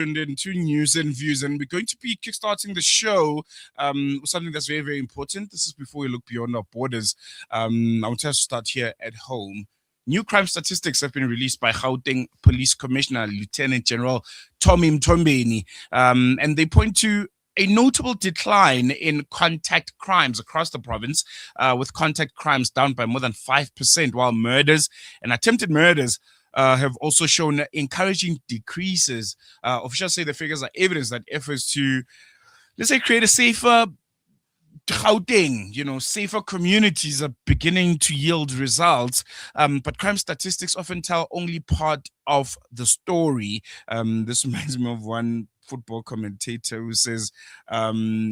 Into news and views, and we're going to be kickstarting the show with something that's very, very important. This is before we look beyond our borders. I want us to start here at home. New crime statistics have been released by Gauteng Police Commissioner Lieutenant General Tommy Mtombeni, and they point to a notable decline in contact crimes across the province, with contact crimes down by more than 5%, while murders and attempted murders have also shown encouraging decreases. Officials say the figures are evidence that efforts to, let's say, create a safer Gauteng, safer communities are beginning to yield results. But crime statistics often tell only part of the story. This reminds me of one football commentator who says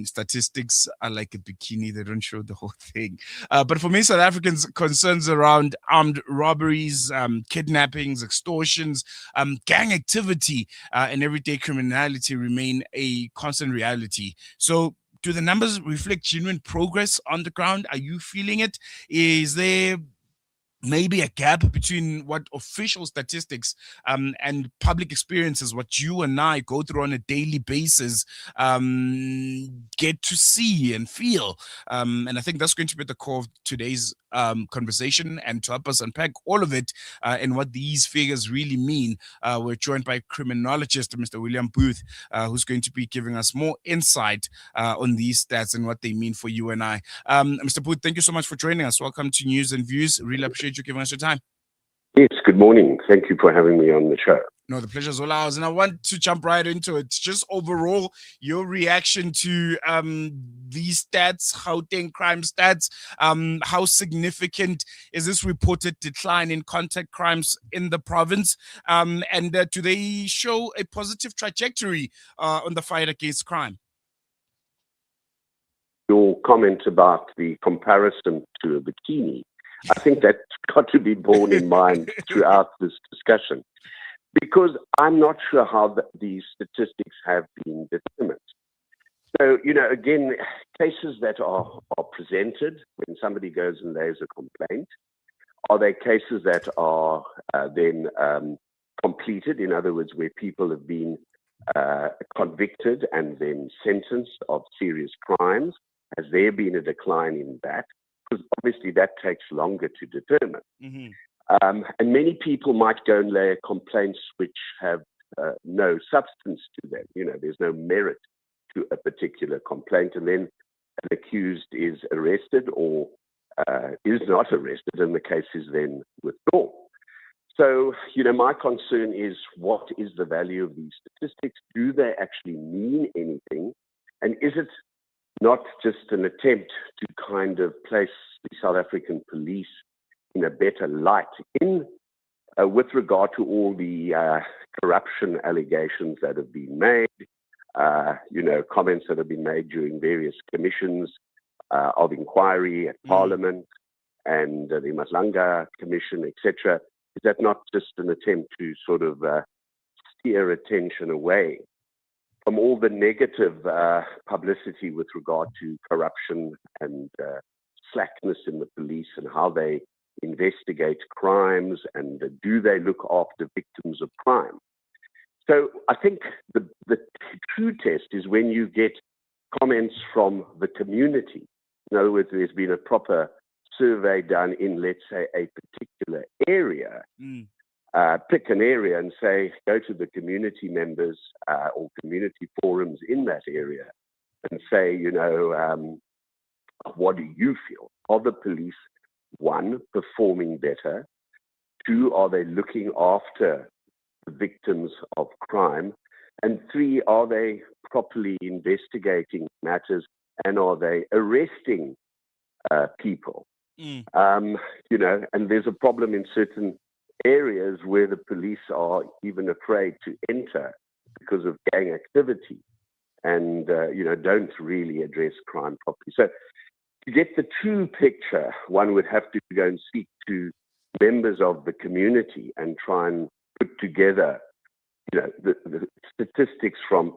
statistics are like a bikini, they don't show the whole thing. But for many South Africans, concerns around armed robberies, kidnappings, extortions, gang activity, and everyday criminality remain a constant reality. So do the numbers reflect genuine progress on the ground? Are you feeling it? Is there maybe a gap between what official statistics and public experiences, what you and I go through on a daily basis, get to see and feel? And I think that's going to be the core of today's conversation, and to help us unpack all of it and what these figures really mean, we're joined by criminologist Mr. William Booth, who's going to be giving us more insight on these stats and what they mean for you and I. Mr. Booth, thank you so much for joining us. Welcome to News and Views. Really appreciate you giving us your time. Yes, good morning. Thank you for having me on the show. No, the pleasure's all ours. And I want to jump right into it. Just overall, your reaction to these stats, Gauteng crime stats. How significant is this reported decline in contact crimes in the province? And do they show a positive trajectory on the fight against crime? Your comment about the comparison to a bikini, I think that's got to be borne in mind throughout this discussion, because I'm not sure how these statistics have been determined. So, again, cases that are presented when somebody goes and lays a complaint, are they cases that are then completed, in other words, where people have been convicted and then sentenced of serious crimes? Has there been a decline in that? Because obviously that takes longer to determine. Mm-hmm. And many people might go and lay complaints which have no substance to them. There's no merit to a particular complaint, and then an accused is arrested or is not arrested, and the case is then withdrawn. So, my concern is, what is the value of these statistics? Do they actually mean anything? And is it not just an attempt to kind of place the South African police in a better light with regard to all the corruption allegations that have been made, comments that have been made during various commissions of inquiry at Parliament and the Matlanga Commission, etc.? Is that not just an attempt to sort of steer attention away from all the negative publicity with regard to corruption and slackness in the police and how they investigate crimes, and do they look after victims of crime? So I think the true test is when you get comments from the community. In other words, there's been a proper survey done in, let's say, a particular area. Pick an area and say, go to the community members or community forums in that area and say, what do you feel? Are the police, one, performing better? Two, are they looking after the victims of crime? And three, are they properly investigating matters, and are they arresting people? And there's a problem in certain areas where the police are even afraid to enter because of gang activity and, don't really address crime properly. So to get the true picture, one would have to go and speak to members of the community and try and put together, the statistics from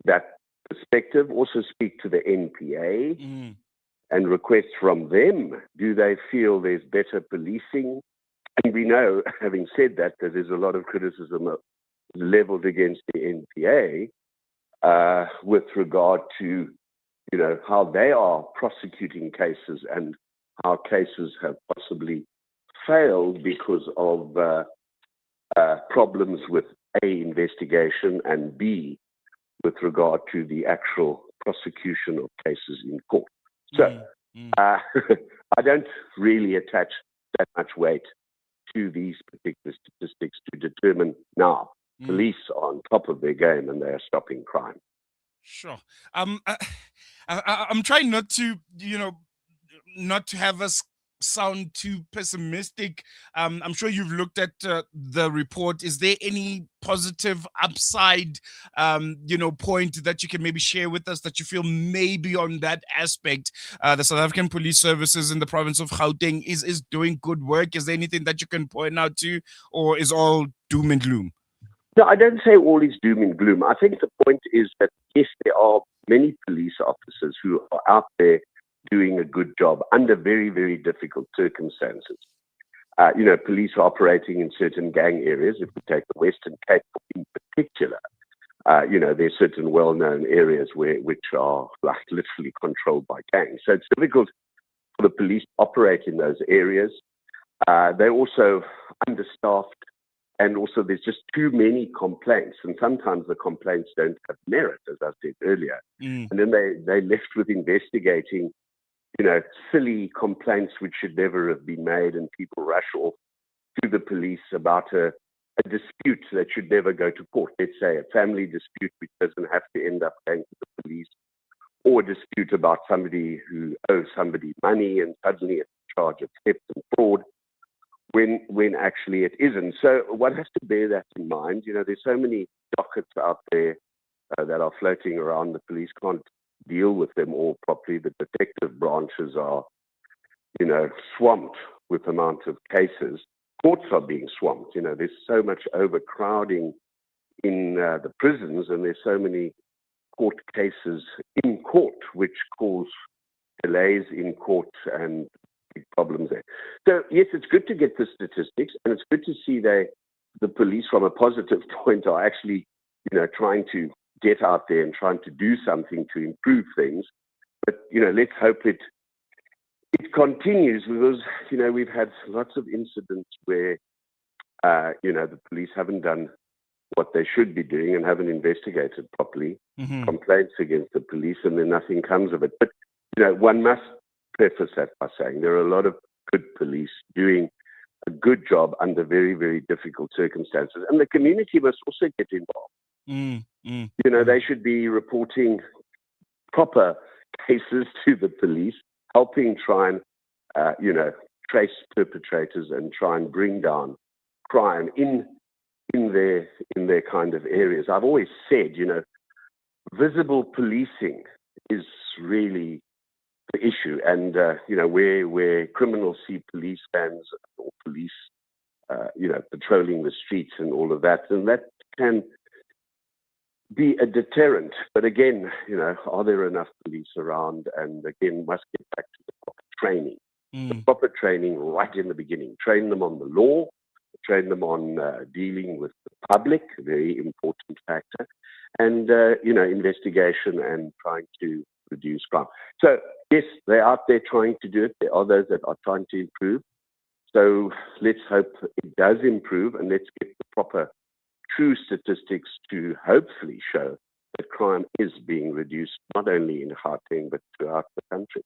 that perspective. Also speak to the NPA and request from them, do they feel there's better policing? And we know, having said that, there's a lot of criticism leveled against the NPA with regard to, how they are prosecuting cases and how cases have possibly failed because of problems with A, investigation, and B, with regard to the actual prosecution of cases in court. So I don't really attach that much weight to these particular statistics to determine now police are on top of their game and they are stopping crime. Sure. I'm trying not to, not to have us sound too pessimistic. I'm sure you've looked at the report. Is there any positive upside, point that you can maybe share with us that you feel maybe on that aspect, the South African Police Services in the province of Gauteng is doing good work? Is there anything that you can point out to, or is all doom and gloom? No, I don't say all is doom and gloom. I think the point is that, yes, there are many police officers who are out there doing a good job under very, very difficult circumstances. Police are operating in certain gang areas. If we take the Western Cape in particular, there's certain well-known areas which are like literally controlled by gangs. So it's difficult for the police to operate in those areas. They're also understaffed, and also there's just too many complaints, and sometimes the complaints don't have merit, as I said earlier. And then they're left with investigating silly complaints which should never have been made, and people rush off to the police about a dispute that should never go to court. Let's say a family dispute which doesn't have to end up going to the police, or a dispute about somebody who owes somebody money and suddenly it's charged of theft and fraud when actually it isn't. So one has to bear that in mind. There's so many dockets out there that are floating around. The police can't deal with them all properly. The detective branches are, swamped with the amount of cases. Courts are being swamped. There's so much overcrowding in the prisons, and there's so many court cases in court, which cause delays in court and big problems there. So, yes, it's good to get the statistics, and it's good to see the police, from a positive point, are actually, trying to get out there and trying to do something to improve things. But, let's hope it continues, because, we've had lots of incidents where, the police haven't done what they should be doing and haven't investigated properly, complaints against the police, and then nothing comes of it. But, one must preface that by saying there are a lot of good police doing a good job under very, very difficult circumstances. And the community must also get involved. They should be reporting proper cases to the police, helping try and, trace perpetrators and try and bring down crime in their kind of areas. I've always said, visible policing is really the issue. And, where criminals see police vans or police, patrolling the streets and all of that, and that can be a deterrent. But again, are there enough police around? And again, must get back to the proper training. The proper training right in the beginning. Train them on the law, train them on dealing with the public, a very important factor, and, investigation and trying to reduce crime. So, yes, they're out there trying to do it. There are those that are trying to improve. So let's hope it does improve, and let's get the proper, true statistics to hopefully show that crime is being reduced, not only in Gauteng, but throughout the country.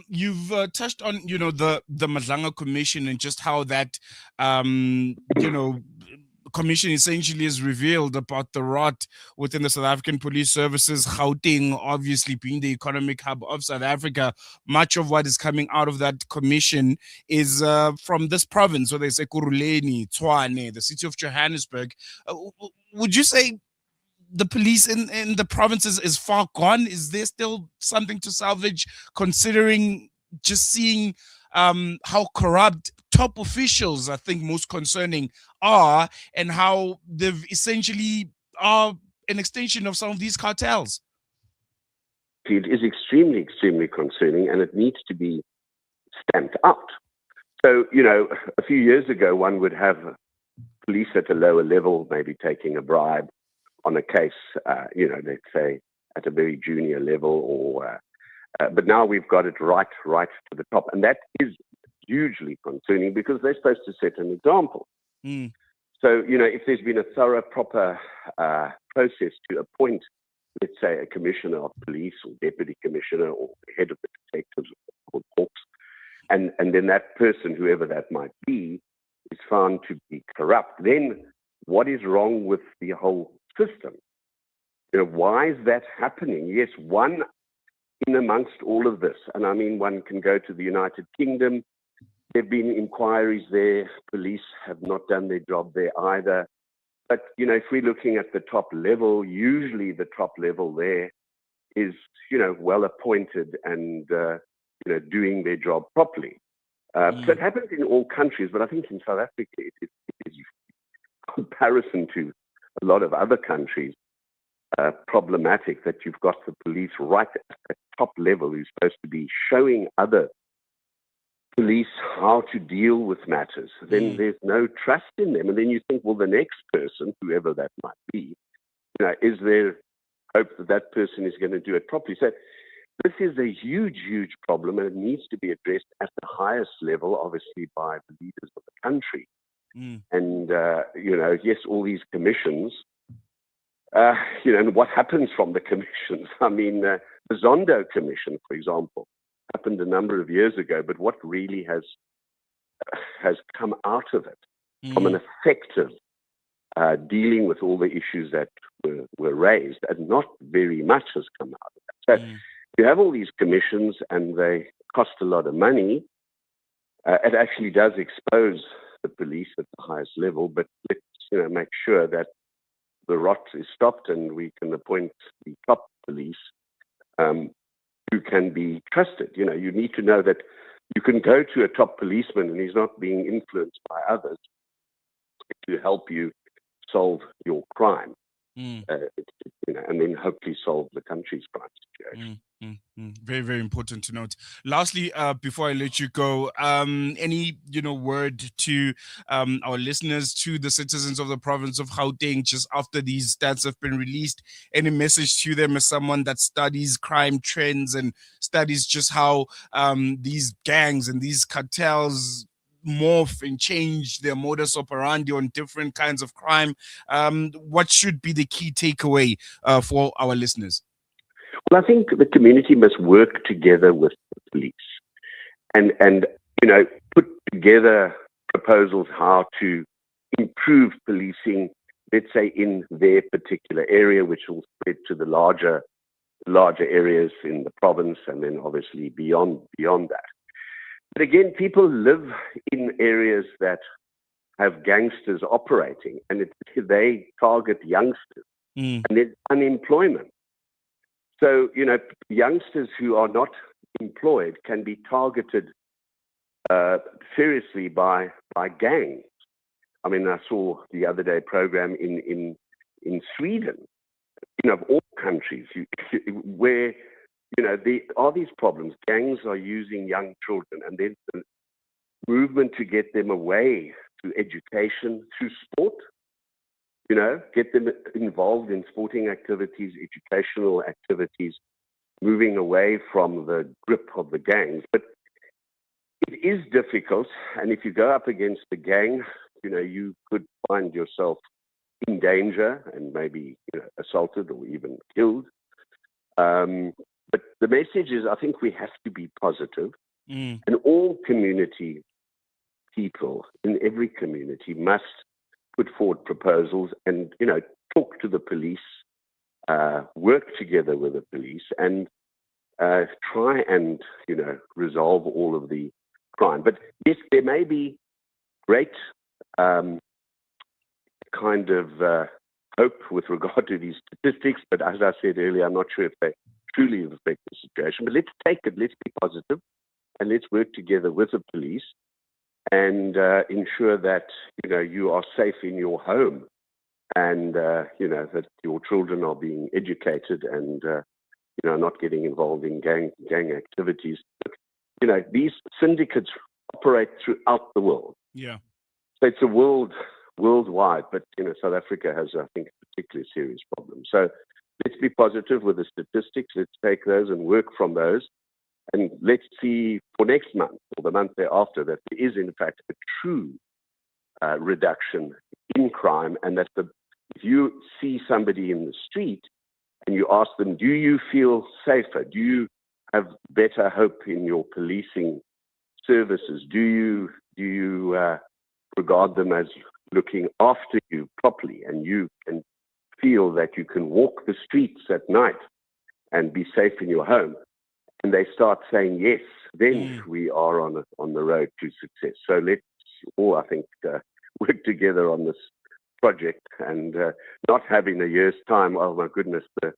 You've touched on, the Madlanga Commission and just how that, commission essentially is revealed about the rot within the South African Police Services. Gauteng, obviously being the economic hub of South Africa, much of what is coming out of that commission is from this province, whether it's Ekurhuleni, Tshwane, the city of Johannesburg. Would you say the police in the provinces is far gone? Is there still something to salvage, considering just seeing how corrupt top officials, I think most concerning, are, and how they've essentially are an extension of some of these cartels? It is extremely, extremely concerning, and it needs to be stamped out. So, a few years ago, one would have police at a lower level, maybe taking a bribe on a case, let's say at a very junior level, but now we've got it right to the top, and that is hugely concerning because they're supposed to set an example. Mm. So, if there's been a thorough, proper process to appoint, let's say, a commissioner of police or deputy commissioner or head of the detectives or hawks, and then that person, whoever that might be, is found to be corrupt, then what is wrong with the whole system? Why is that happening? Yes, one in amongst all of this, and I mean, one can go to the United Kingdom. There have been inquiries there. Police have not done their job there either. But, if we're looking at the top level, usually the top level there is, well appointed and, doing their job properly. So it happens in all countries, but I think in South Africa, it is in comparison to a lot of other countries, problematic that you've got the police right at the top level who's supposed to be showing other police how to deal with matters. Then there's no trust in them. And then you think, well, the next person, whoever that might be, is there hope that that person is going to do it properly? So this is a huge, huge problem, and it needs to be addressed at the highest level, obviously, by the leaders of the country. And, yes, all these commissions, and what happens from the commissions? I mean, the Zondo Commission, for example, happened a number of years ago, but what really has come out of it from an effective dealing with all the issues that were raised, and not very much has come out of that. So you have all these commissions and they cost a lot of money. It actually does expose the police at the highest level, but let's make sure that the rot is stopped and we can appoint the top police who can be trusted. You need to know that you can go to a top policeman and he's not being influenced by others to help you solve your crime, and then hopefully solve the country's crime situation. Very, very important to note. Lastly, before I let you go, any word to our listeners, to the citizens of the province of Gauteng, just after these stats have been released? Any message to them as someone that studies crime trends and studies just how these gangs and these cartels morph and change their modus operandi on different kinds of crime? What should be the key takeaway for our listeners? Well, I think the community must work together with the police and put together proposals how to improve policing, let's say, in their particular area, which will spread to the larger areas in the province and then obviously beyond that. But again, people live in areas that have gangsters operating, and they target youngsters, and there's unemployment. So, youngsters who are not employed can be targeted seriously by gangs. I mean, I saw the other day a program in Sweden, of all countries, where, there are these problems. Gangs are using young children, and there's the movement to get them away through education, through sport. Get them involved in sporting activities, educational activities, moving away from the grip of the gangs. But it is difficult, and if you go up against the gang, you could find yourself in danger and maybe assaulted or even killed. But the message is, I think we have to be positive, and all community people in every community must put forward proposals and, talk to the police, work together with the police and try and, resolve all of the crime. But yes, there may be great kind of hope with regard to these statistics, but as I said earlier, I'm not sure if they truly reflect the situation. But let's take it, let's be positive, and let's work together with the police and ensure that you are safe in your home, and that your children are being educated and not getting involved in gang activities. But, these syndicates operate throughout the world. Yeah. So it's a worldwide, but South Africa has, I think, a particularly serious problem. So let's be positive with the statistics. Let's take those and work from those. And let's see for next month or the month thereafter that there is, in fact, a true reduction in crime, and that if you see somebody in the street and you ask them, do you feel safer? Do you have better hope in your policing services? Do you regard them as looking after you properly, and you can feel that you can walk the streets at night and be safe in your home? And they start saying yes, then we are on the road to success. So let's all, I think, work together on this project, and not having a year's time, oh my goodness, the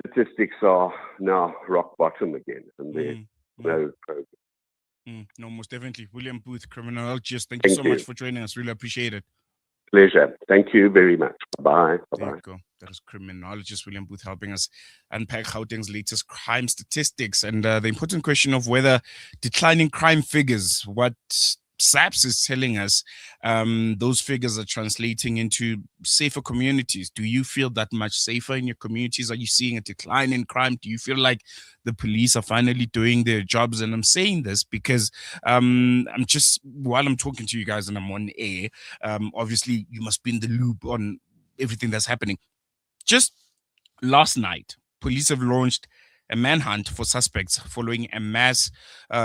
statistics are now rock bottom again, and there's no progress. No, most definitely. William Booth, criminologist, thank you so much for joining us. Really appreciate it. Pleasure. Thank you very much. Bye-bye. Bye-bye. There you go. That is criminologist William Booth helping us unpack Gauteng's latest crime statistics and the important question of whether declining crime figures, what SAPS is telling us, those figures are translating into safer communities. Do you feel that much safer in your communities? Are you seeing a decline in crime? Do you feel like the police are finally doing their jobs? And I'm saying this because while I'm talking to you guys and I'm on air, obviously you must be in the loop on everything that's happening. Just last night, police have launched a manhunt for suspects following a mass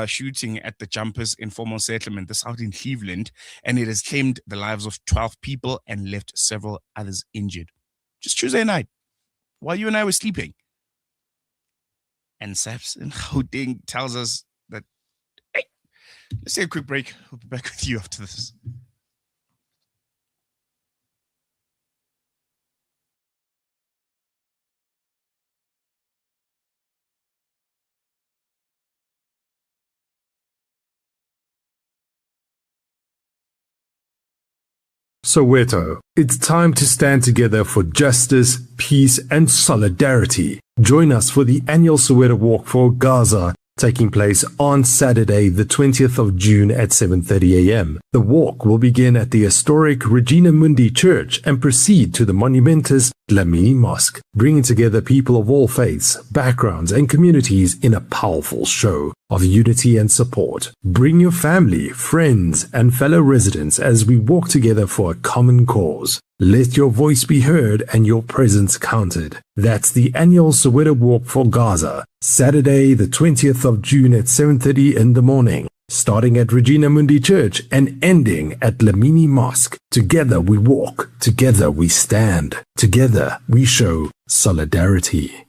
shooting at the Jumpers Informal Settlement, this out in Cleveland, and it has claimed the lives of 12 people and left several others injured. Just Tuesday night, while you and I were sleeping. And SAPS in Gauteng tells us that, hey, let's take a quick break. We'll be back with you after this. Soweto, it's time to stand together for justice, peace, and solidarity. Join us for the annual Soweto Walk for Gaza, taking place on Saturday, the 20th of June at 7:30 a.m. The walk will begin at the historic Regina Mundi Church and proceed to the monumentous Dlamini Mosque, bringing together people of all faiths, backgrounds, and communities in a powerful show of unity and support. Bring your family, friends, and fellow residents as we walk together for a common cause. Let your voice be heard and your presence counted. That's the annual Soweto Walk for Gaza, Saturday, the 20th of June at 7:30 in the morning, starting at Regina Mundi Church and ending at Dlamini Mosque. Together we walk, together we stand, together we show solidarity.